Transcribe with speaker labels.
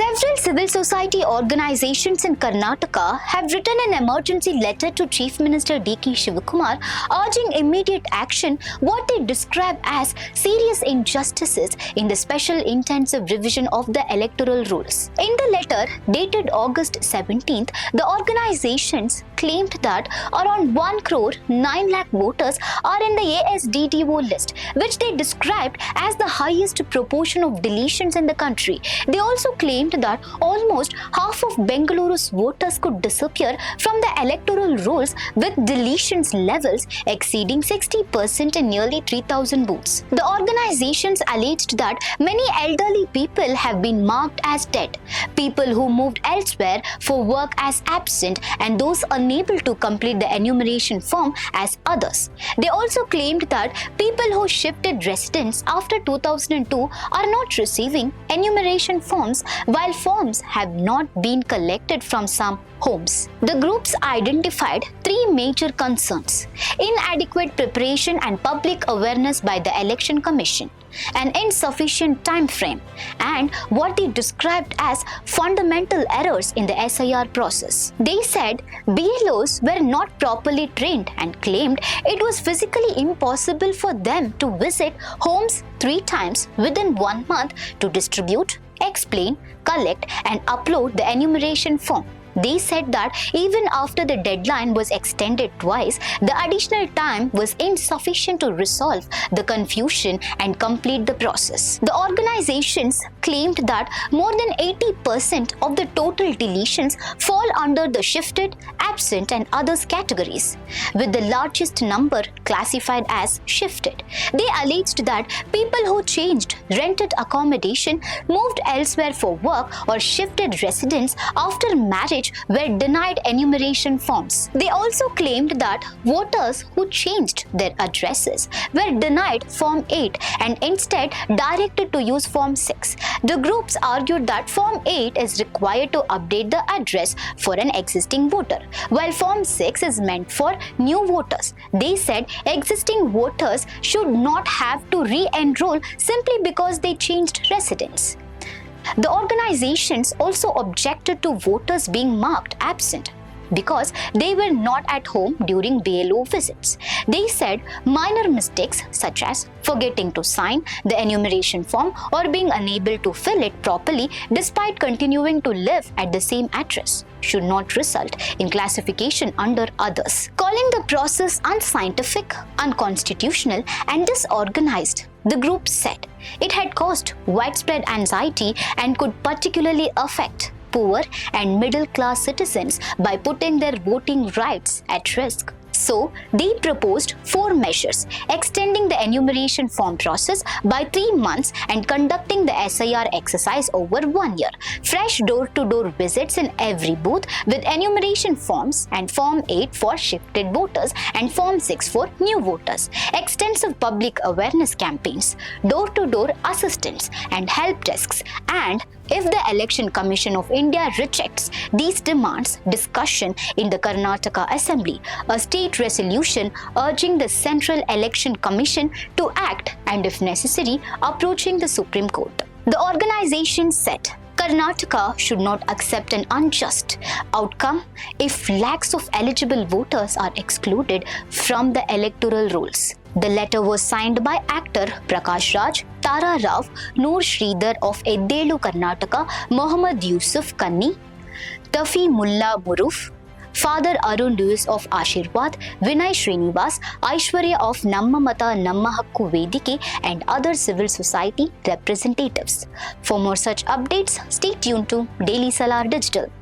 Speaker 1: Several civil society organizations in Karnataka have written an emergency letter to Chief Minister D.K Shivakumar urging immediate action what they describe as serious injustices in the special intensive revision of the electoral rules. In the letter dated August 17th, the organizations claimed that around 1 crore 9 lakh voters are in the ASDDO list, which they described as the highest proportion of deletions in the country. They also claimed that almost half of Bengaluru's voters could disappear from the electoral rolls with deletions levels exceeding 60% in nearly 3,000 booths. The organizations alleged that many elderly people have been marked as dead, people who moved elsewhere for work as absent, and those unable to complete the enumeration form as others. They also claimed that people who shifted residence after 2002 are not receiving enumeration forms, while forms have not been collected from some homes. The groups identified three major concerns: inadequate preparation and public awareness by the Election Commission, an insufficient time frame, and what they described as fundamental errors in the SIR process. They said BLOs were not properly trained and claimed it was physically impossible for them to visit homes 3 times within 1 month to distribute, explain, collect, and upload the enumeration form. They said that even after the deadline was extended twice, the additional time was insufficient to resolve the confusion and complete the process. The organizations claimed that more than 80% of the total deletions fall under the shifted, absent, and others categories, with the largest number classified as shifted. They alleged that people who changed rented accommodation, moved elsewhere for work, or shifted residence after marriage were denied enumeration forms. They also claimed that voters who changed their addresses were denied Form 8 and instead directed to use Form 6. The groups argued that Form 8 is required to update the address for an existing voter, while Form 6 is meant for new voters. They said existing voters should not have to re-enroll simply because they changed residence. The organizations also objected to voters being marked absent because they were not at home during BLO visits. They said minor mistakes such as forgetting to sign the enumeration form or being unable to fill it properly despite continuing to live at the same address should not result in classification under others. Calling the process unscientific, unconstitutional, and disorganized, the group said it had caused widespread anxiety and could particularly affect poor and middle-class citizens by putting their voting rights at risk. So, they proposed 4 measures: extending the enumeration form process by 3 months and conducting the SIR exercise over 1 year, fresh door-to-door visits in every booth with enumeration forms and Form 8 for shifted voters and Form 6 for new voters, extensive public awareness campaigns, door-to-door assistance and help desks, and if the Election Commission of India rejects these demands, discussion in the Karnataka Assembly, a state resolution urging the Central Election Commission to act and, if necessary, approaching the Supreme Court. The organization said Karnataka should not accept an unjust outcome if lakhs of eligible voters are excluded from the electoral rolls. The letter was signed by actor Prakash Raj, Tara Rao, Noor Sridhar of Eddelu, Karnataka, Mohammad Yusuf Kanni, Tafi Mullah Muruf, Father Arun Lewis of Ashirwad, Vinay Srinivas, Aishwarya of Namma Mata Namma Hakku Vedike, and other civil society representatives. For more such updates, stay tuned to Daily Salar Digital.